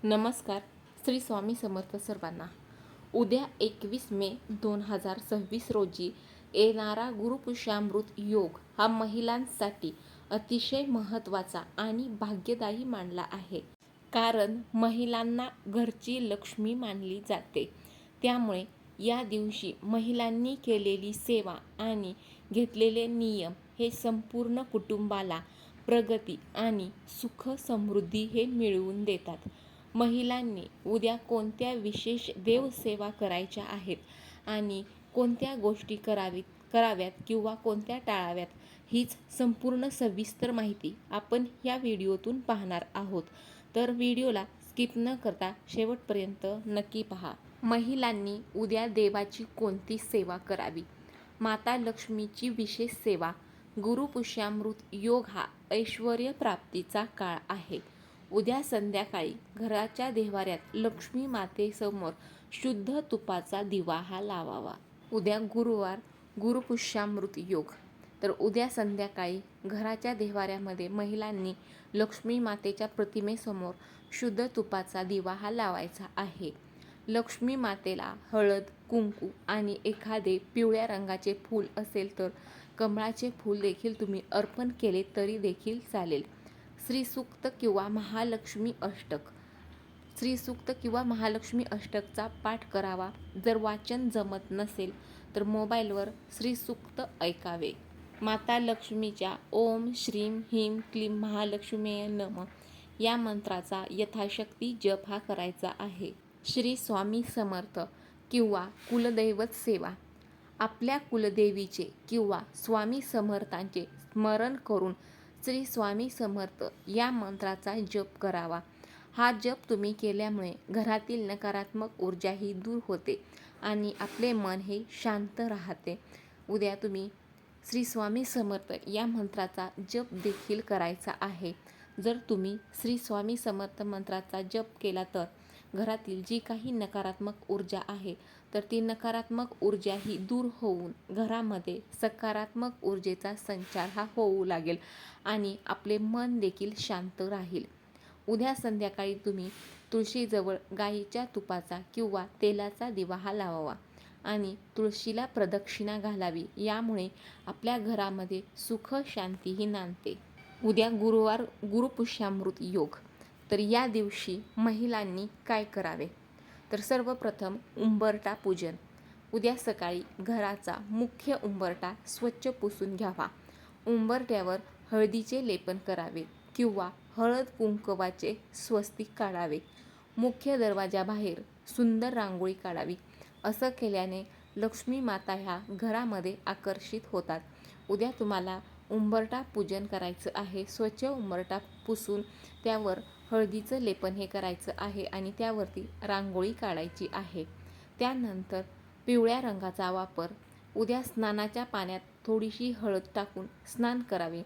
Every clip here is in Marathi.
नमस्कार. श्री स्वामी समर्थ सर्वांना. उद्या 21 मे 2026 रोजी येणारा गुरुपुष्यामृत योग हा महिलांसाठी अतिशय महत्त्वाचा आणि भाग्यदायी मानला आहे. कारण महिलांना घरची लक्ष्मी मानली जाते. त्यामुळे या दिवशी महिलांनी केलेली सेवा आणि घेतलेले नियम हे संपूर्ण कुटुंबाला प्रगती आणि सुख समृद्धी हे मिळवून देतात. महिलांनी उद्या कोणत्या विशेष देवसेवा करायच्या आहेत आणि कोणत्या गोष्टी कराव्यात किंवा कोणत्या टाळाव्यात, हीच संपूर्ण सविस्तर माहिती आपण या व्हिडिओतून पाहणार आहोत. तर व्हिडिओला स्किप न करता शेवटपर्यंत नक्की पहा. महिलांनी उद्या देवाची कोणती सेवा करावी? माता लक्ष्मीची विशेष सेवा. गुरुपुष्यामृत योग हा ऐश्वर्य प्राप्तीचा काळ आहे. उद्या संध्याकाळी घराच्या देव्हाऱ्यात लक्ष्मी मातेसमोर शुद्ध तुपाचा दिवा हा लावावा. उद्या गुरुवार, गुरुपुष्यामृत योग. तर उद्या संध्याकाळी घराच्या देव्हाऱ्यामध्ये महिलांनी लक्ष्मी मातेच्या प्रतिमेसमोर शुद्ध तुपाचा दिवा हा लावायचा आहे. लक्ष्मी मातेला हळद, कुंकू आणि एखादे पिवळ्या रंगाचे फूल असेल तर कमळाचे फूल देखील तुम्ही अर्पण केले तरी देखील चालेल. श्रीसूक्त किंवा महालक्ष्मी अष्टक. श्रीसूक्त किंवा महालक्ष्मी अष्टकचा पाठ करावा. जर वाचन जमत नसेल तर मोबाईलवर श्रीसूक्त ऐकावे. माता लक्ष्मीच्या ओम श्रीं ह्रीं क्लीं महालक्ष्मीये नमः या मंत्राचा यथाशक्ती जप हा करायचा आहे. श्री स्वामी समर्थ किंवा कुलदैवत सेवा. आपल्या कुलदेवीचे किंवा स्वामी समर्थांचे स्मरण करून श्री स्वामी समर्थ या मंत्राचा जप करावा. हा जप तुम्ही केल्यामुळे घरातील नकारात्मक ऊर्जा ही दूर होते आणि आपले मन हे शांत राहते. उद्या तुम्ही श्री स्वामी समर्थ या मंत्राचा जप देखील करायचा आहे. जर तुम्ही श्री स्वामी समर्थ मंत्राचा जप केला तर घरातील जी काही नकारात्मक ऊर्जा आहे तर ती नकारात्मक ऊर्जा ही दूर होऊन घरामध्ये सकारात्मक ऊर्जेचा संचार हा होऊ लागेल आणि आपले मन देखील शांत राहील. उद्या संध्याकाळी तुम्ही तुळशीजवळ गाईच्या तुपाचा किंवा तेलाचा दिवा हा लावावा आणि तुळशीला प्रदक्षिणा घालावी. यामुळे आपल्या घरामध्ये सुख शांती ही नांदते. उद्या गुरुवार, गुरुपुष्यामृत योग. तर या दिवशी महिलांनी काय करावे? तर सर्वप्रथम उंबरठा पूजन. उद्या सकाळी घराचा मुख्य उंबरठा स्वच्छ पुसून घ्यावा. उंबरठ्यावर हळदीचे लेपन करावे किंवा हळद कुंकवाचे स्वस्तिक काढावे. मुख्य दरवाजाबाहेर सुंदर रांगोळी काढावी. असं केल्याने लक्ष्मी माता ह्या घरामध्ये आकर्षित होतात. उद्या तुम्हाला उंबरठा पूजन करायचं आहे. स्वच्छ उंबरठा पुसून त्यावर हळदीचं लेपन हे करायचं आहे आणि त्यावरती रांगोळी काढायची आहे. त्यानंतर पिवळ्या रंगाचा वापर. उद्या स्नानाच्या पाण्यात थोडीशी हळद टाकून स्नान करावे.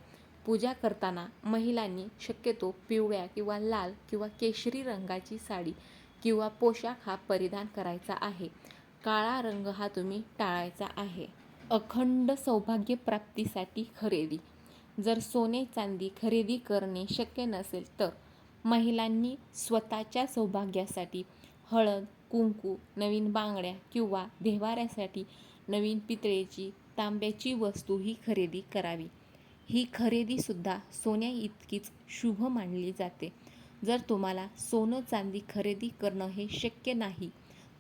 पूजा करताना महिलांनी शक्यतो पिवळ्या किंवा लाल किंवा केशरी रंगाची साडी किंवा पोशाख हा परिधान करायचा आहे. काळा रंग हा तुम्ही टाळायचा आहे. अखंड सौभाग्य प्राप्तीसाठी खरेदी. जर सोने चांदी खरेदी करणे शक्य नसेल तर महिलांनी स्वतःच्या सौभाग्यासाठी हळद, कुंकू, नवीन बांगड्या किंवा देव्हाऱ्यासाठी नवीन पितळेची, तांब्याची वस्तू ही खरेदी करावी. ही खरेदीसुद्धा सोन्या इतकीच शुभ मानली जाते. जर तुम्हाला सोनं चांदी खरेदी करणं हे शक्य नाही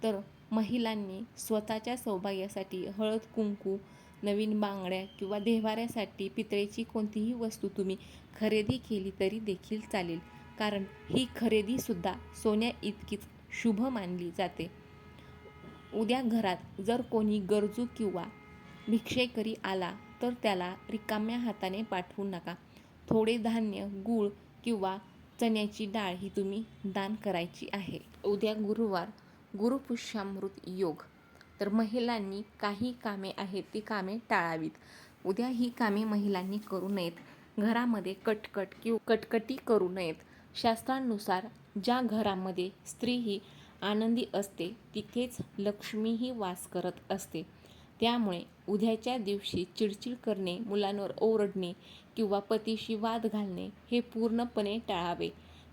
तर महिलांनी स्वतःच्या सौभाग्यासाठी हळद, कुंकू, नवीन बांगड्या किंवा देव्हाऱ्यासाठी पितळेची कोणतीही वस्तू तुम्ही खरेदी केली तरी देखील चालेल. कारण ही खरेदीसुद्धा सोन्या इतकीच शुभ मानली जाते. उद्या घरात जर कोणी गरजू किंवा भिक्षेकरी आला तर त्याला रिकाम्या हाताने पाठवू नका. थोडे धान्य, गूळ किंवा चण्याची डाळ ही तुम्ही दान करायची आहे. उद्या गुरुवार, गुरुपुष्यामृत योग. तर महिलांनी काही कामे आहेत ती कामे टाळावीत. उद्या ही कामे महिलांनी करू नयेत. घरामध्ये कटकटी करू नयेत. शास्त्रानुसार ज्या घरामध्ये स्त्री ही आनंदी असते तिथेच लक्ष्मीही वास करत असते. त्यामुळे उद्याच्या दिवशी चिडचिड करणे, मुलांवर ओरडणे किंवा पतीशी वाद घालणे हे पूर्णपणे टाळावे.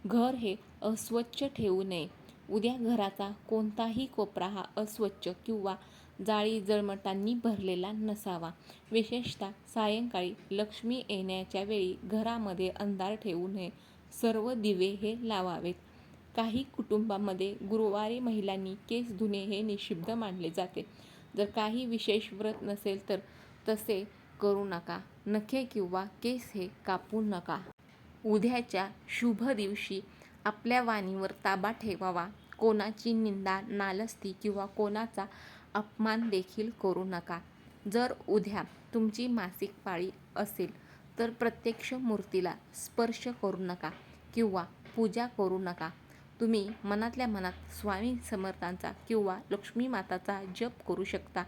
घर हे अस्वच्छ ठेवू नये. उद्या घराचा कोणताही कोपरा हा अस्वच्छ किंवा जाळी जळमटांनी भरलेला नसावा. विशेषतः सायंकाळी लक्ष्मी येण्याच्या वेळी घरामध्ये अंधार ठेवू नये. सर्व दिवे हे लावावेत. काही कुटुंबामध्ये गुरुवारी महिलांनी केस धुणे हे निषिद्ध मानले जाते. जर काही विशेष व्रत नसेल तर तसे करू नका. नखे किंवा केस हे कापू नका. उद्याच्या शुभ दिवशी आपल्या वाणीवर ताबा ठेवावा. कोणाची निंदा, नालस्ती किंवा कोणाचा अपमान देखील करू नका. जर उद्या तुमची मासिक पाळी असेल तर प्रत्यक्ष मूर्तीला स्पर्श करू नका किंवा पूजा करू नका. तुम्ही मनातल्या मनात स्वामी समर्थांचा किंवा लक्ष्मी माताचा जप करू शकता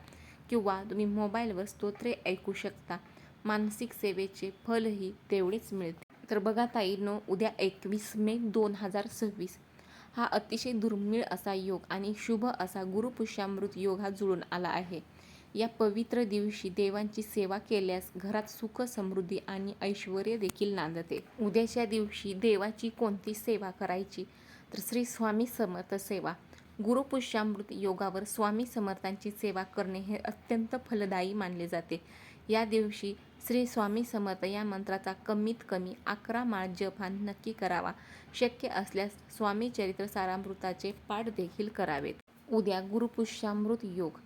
किंवा तुम्ही मोबाईलवर स्तोत्रे ऐकू शकता. मानसिक सेवेचे फलही तेवढेच मिळते. तर बघा ताईंनो, उद्या 21 मे 2026 हा अतिशय दुर्मिळ असा योग आणि शुभ असा गुरुपुष्यामृत योग हा जुळून आला आहे. या पवित्र दिवशी देवांची सेवा केल्यास घरात सुख, समृद्धी आणि ऐश्वर्य देखील नांदते. उद्याच्या दिवशी देवाची कोणती सेवा करायची तर श्री स्वामी समर्थ सेवा. गुरुपुष्यामृत योगावर स्वामी समर्थांची सेवा करणे हे अत्यंत फलदायी मानले जाते. या दिवशी श्री स्वामी समर्थ या मंत्राचा कमीत कमी 11 माळ जप हा नक्की करावा. शक्य असल्यास स्वामी चरित्र सारामृताचे पाठ देखील करावेत. उद्या गुरुपुष्यामृत योग,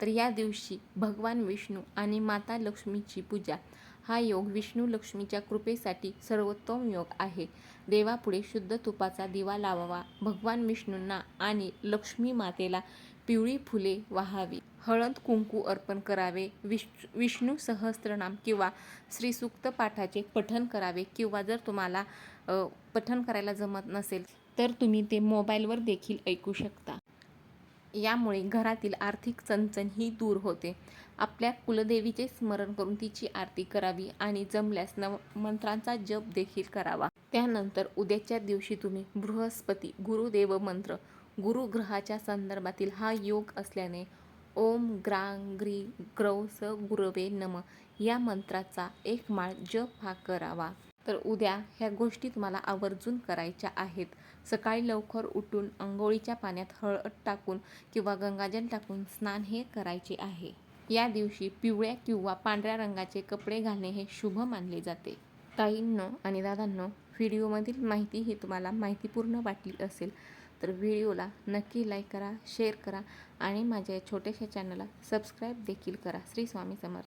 तर या दिवशी भगवान विष्णू आणि माता लक्ष्मीची पूजा. हा योग विष्णू लक्ष्मीच्या कृपेसाठी सर्वोत्तम योग आहे. देवापुढे शुद्ध तुपाचा दिवा लावावा. भगवान विष्णूंना आणि लक्ष्मी मातेला पिवळी फुले वाहावी. हळद कुंकू अर्पण करावे. विष्णू सहस्त्रनाम किंवा श्रीसूक्त पाठाचे पठण करावे किंवा जर तुम्हाला पठण करायला जमत नसेल तर तुम्ही ते मोबाईलवर देखील ऐकू शकता. यामुळे घरातील आर्थिक चणचण ही दूर होते. आपल्या कुलदेवीचे स्मरण करून तिची आरती करावी आणि जमल्यास मंत्रांचा जप देखील करावा. त्यानंतर उद्याच्या दिवशी तुम्ही बृहस्पती गुरुदेव मंत्र, गुरुग्रहाच्या संदर्भातील हा योग असल्याने ओम ग्रां ग्री ग्रौ स गुरवे नम या मंत्राचा 1 माळ जप हा करावा. तर उद्या ह्या गोष्टी तुम्हाला आवर्जून करायच्या आहेत. सकाळी लवकर उठून अंघोळीच्या पाण्यात हळद टाकून किंवा गंगाजल टाकून स्नान हे करायचे आहे. या दिवशी पिवळ्या किंवा पांढऱ्या रंगाचे कपडे घालणे हे शुभ मानले जाते. ताईंनो आणि दादांनो, व्हिडिओमधील माहिती ही तुम्हाला माहितीपूर्ण वाटली असेल तर व्हिडिओला नक्की लाईक करा, शेअर करा आणि माझ्या छोट्याशा चॅनलला सबस्क्राईब देखील करा. श्री स्वामी समर्थ.